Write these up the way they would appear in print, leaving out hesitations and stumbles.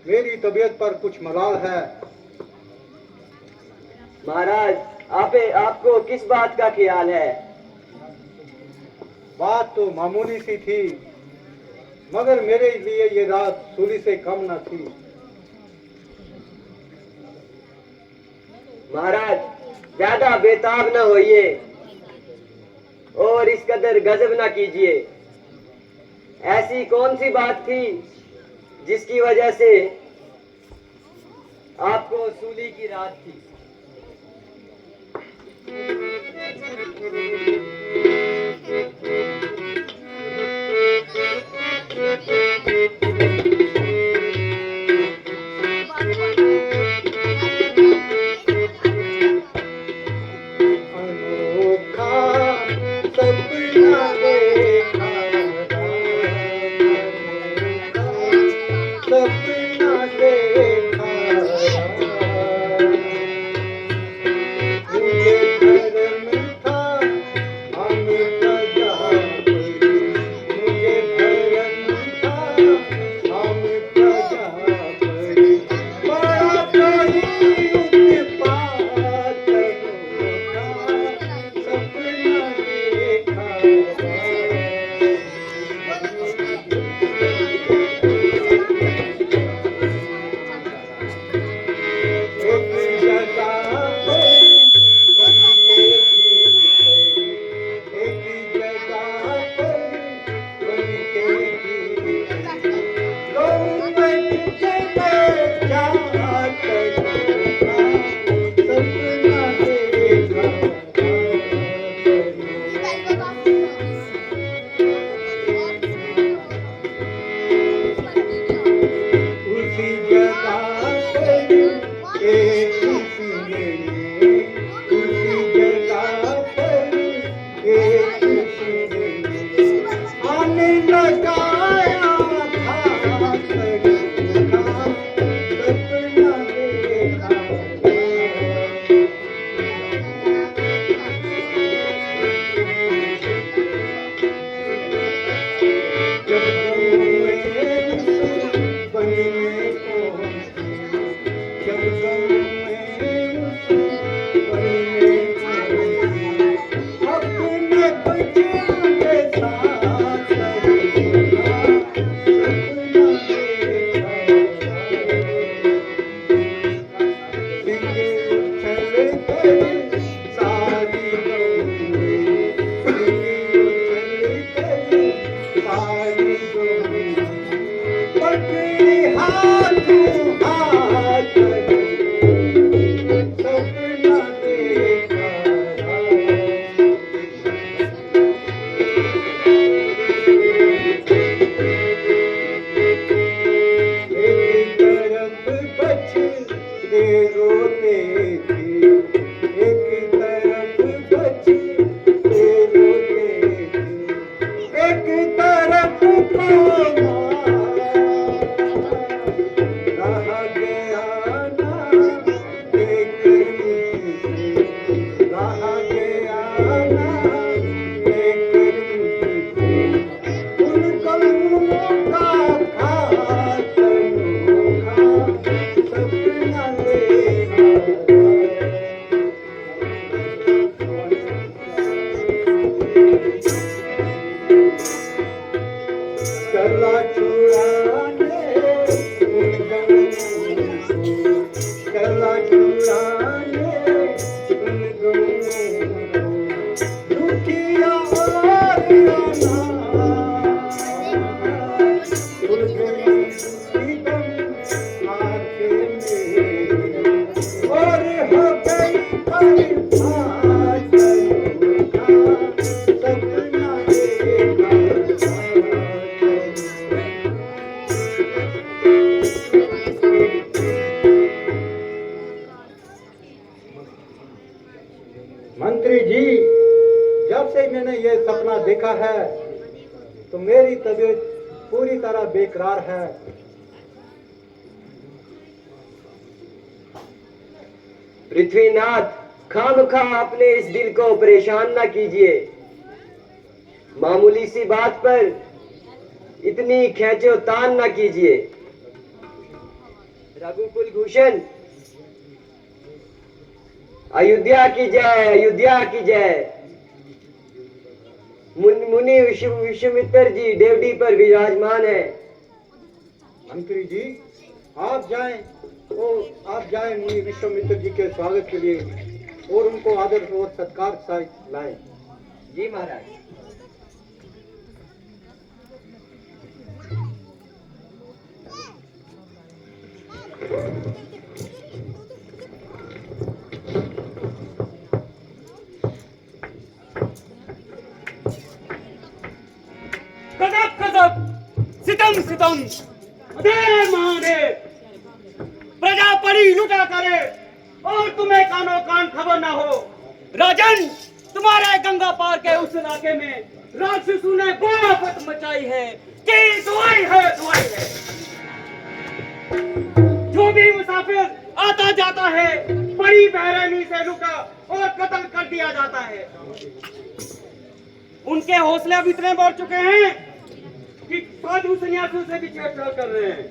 मेरी तबीयत पर कुछ मलाल है। महाराज, आपको किस बात का ख्याल है? बात तो मामूली सी थी, मगर मेरे लिए ये रात सूली से कम न थी। महाराज, ज्यादा बेताब न होइए और इस कदर गजब न कीजिए। ऐसी कौन सी बात थी जिसकी वजह से आपको सूली की रात थी? मंत्री जी, जब से मैंने ये सपना देखा है तो मेरी तबीयत पूरी तरह बेकरार है। पृथ्वीनाथ, खामखा अपने इस दिल को परेशान ना कीजिए। मामूली सी बात पर इतनी खींचो तान ना कीजिए। रघुकुल भूषण, अयोध्या की जय, अयोध्या की जय। मुनि विश्वामित्र जी देवडी पर विराजमान है। मंत्री जी, आप जाएं मुनि विश्वामित्र जी के स्वागत के लिए और उनको आदर और सत्कार सहित लाएं। जी महाराज। गजब गजब, सितम सितम, अरे महादेव, प्रजा पड़ी लुटा करे और तुम्हें कानो कान खबर ना हो। राजन, तुम्हारे गंगा पार के उस इलाके में राक्षसों ने बहुत मचाई है कि दुआई है, दुआई है। जो भी मुसाफिर आता जाता है बड़ी बेरहमी से लुटा और कत्ल कर दिया जाता है। उनके हौसले अब इतने बढ़ चुके हैं कि साधु सन्यासियों से भी छेड़छाड़ कर रहे हैं।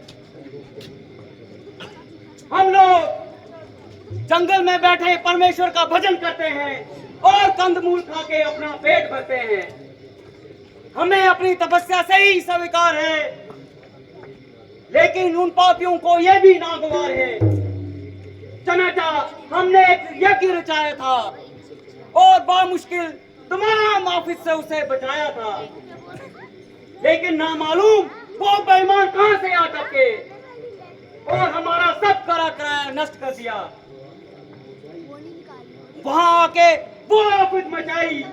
हम लोग जंगल में बैठे परमेश्वर का भजन करते हैं और कंदमूल खा के अपना पेट भरते हैं। हमें अपनी तपस्या से ही स्वीकार है, लेकिन उन पापियों को यह भी नागवार है। चनाचा हमने एक यज्ञ रचाया था और बामुश्किल तमाम ऑफिस से उसे बचाया था, लेकिन ना मालूम वो बेईमान कहां से आ टपके और हमारा सब करा कराया नष्ट कर दिया। वहां आके वो आफत मचाई,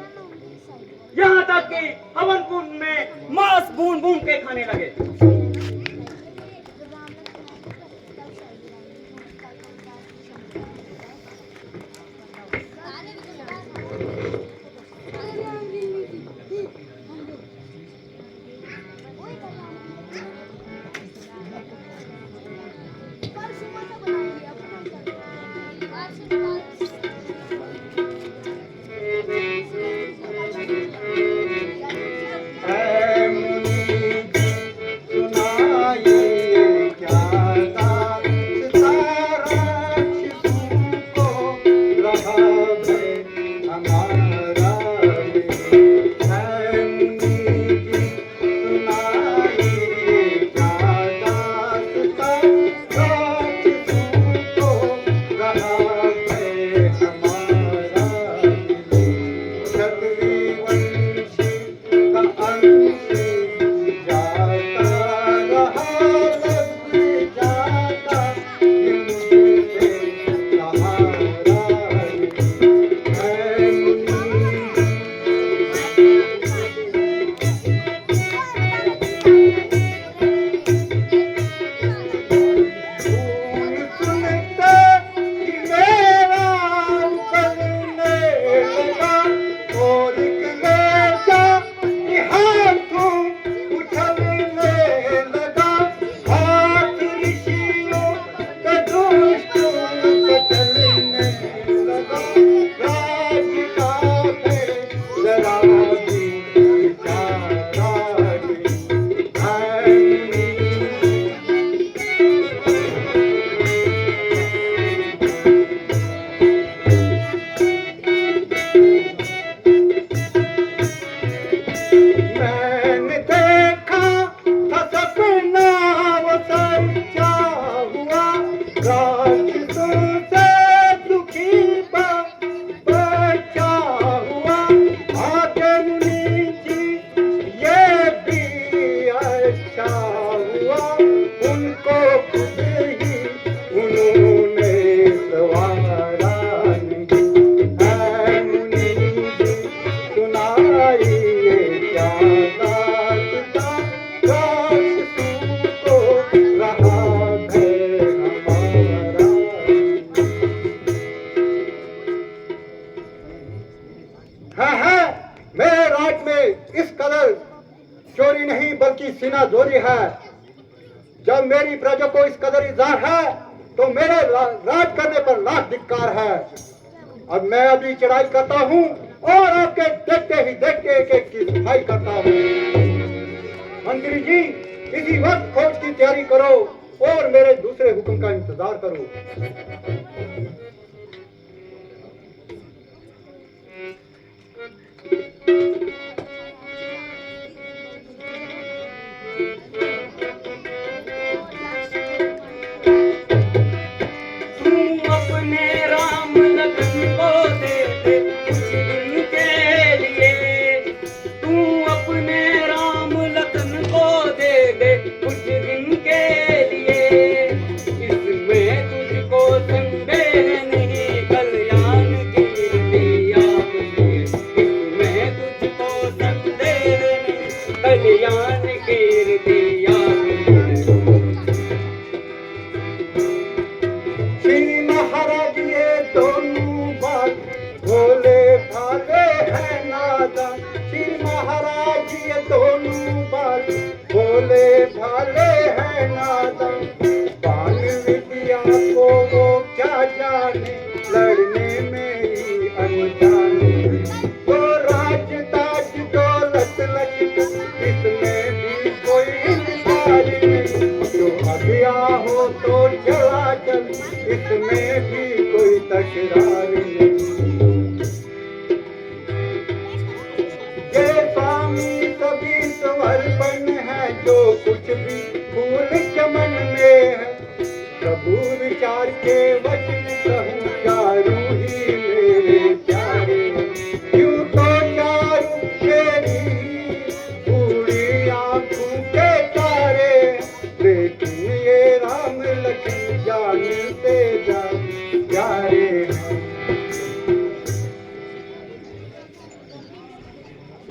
यहाँ तक कि हवन कुंड में मांस भून भून के खाने लगे। चोरी नहीं बल्कि सीना जोरी है। जब मेरी प्रजा को इस कदर इज़हार है तो मेरे राज करने पर लाख धिक्कार है। अब मैं अभी चढ़ाई करता हूँ और आपके देखते ही देखते एक एक की सफाई करता हूँ। मंत्री जी, इसी वक्त खोज की तैयारी करो और मेरे दूसरे हुक्म का इंतजार करो।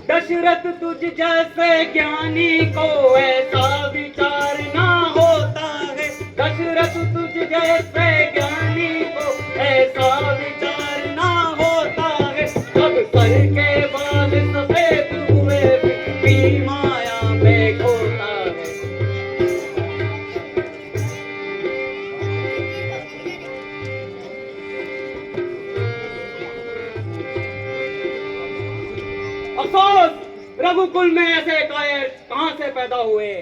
दशरथ तुझ जैसे ज्ञानी को ऐसा विचार ना होता है। दशरथ तुझ जैसे ज्ञानी को ऐसा विचार ना होता है। अब सर के बाल सफेद हुए भी माया में खोता है। अफसोस रघुकुल में ऐसे कायर कहां से पैदा हुए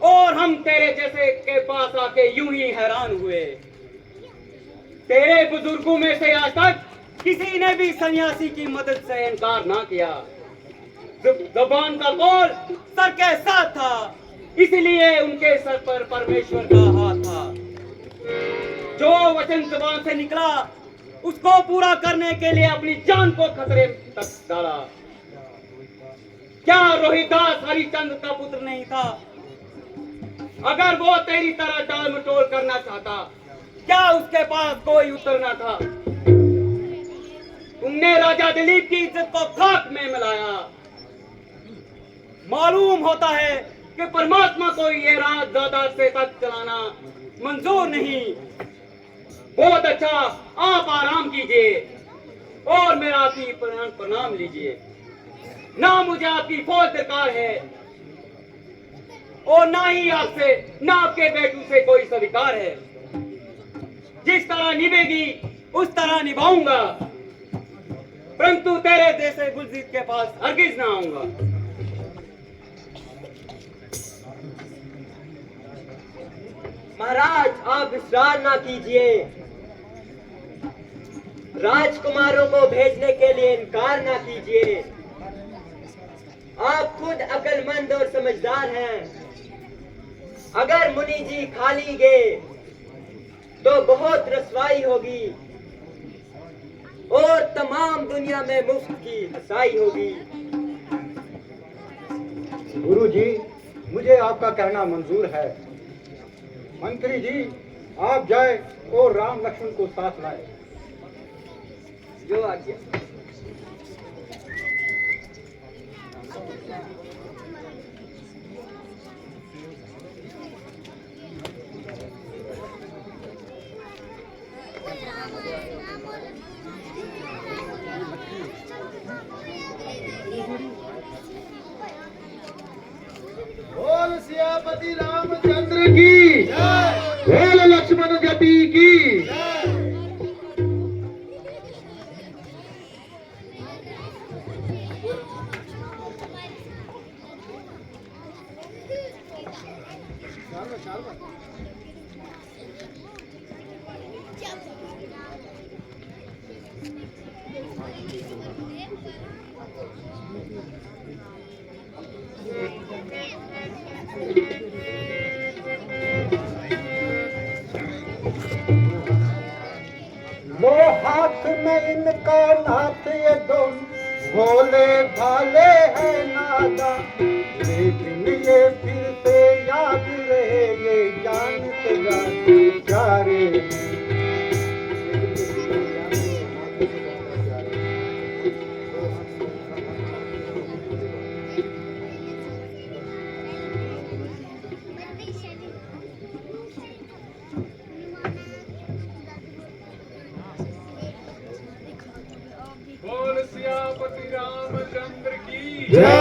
और हम तेरे जैसे के पास आके यूं ही हैरान हुए। तेरे बुजुर्गों में से आज तक किसी ने भी सन्यासी की मदद से इनकार ना किया। जबान का बोल सर के साथ था, इसलिए उनके सर पर परमेश्वर का हाथ था। जो वचन जबान से निकला उसको पूरा करने के लिए अपनी जान को खतरे तक डाला। क्या रोहिदास हरिश्चंद्र का पुत्र नहीं था? अगर वो तेरी तरह टाल मटोल करना चाहता, क्या उसके पास कोई उत्तर न था? तुमने राजा दिलीप की इज्जत को खाक में मिलाया। मालूम होता है कि परमात्मा को ये राज ज्यादा से तक चलाना मंजूर नहीं। बहुत अच्छा, आप आराम कीजिए और मेरा आपकी प्रणाम लीजिए। ना मुझे आपकी फौज दरकार है और ना ही आपसे, ना आपके बेटू से कोई स्वीकार है। जिस तरह निभेगी उस तरह निभाऊंगा, परंतु तेरे जैसे गुलजीत के पास हरगिज ना आऊंगा। महाराज, आप विश्राम ना कीजिए। राजकुमारों को भेजने के लिए इनकार ना कीजिए। आप खुद अक्लमंद और समझदार हैं। अगर मुनि जी खाली गए तो बहुत रसवाई होगी और तमाम दुनिया में मुफ्त की हंसाई होगी। गुरु जी, मुझे आपका कहना मंजूर है। मंत्री जी, आप जाए और राम लक्ष्मण को साथ लाए। जो आज्ञा। बोल सियापति रामचंद्र की, बोल लक्ष्मण जटी की। वो हाथ में इनका नाथ ये दोनों भोले भाले हैं नादा, लेकिन ये फिर से याद रहे ये जानते जानते प्यारे। बोल सियापति रामचंद्र की जय।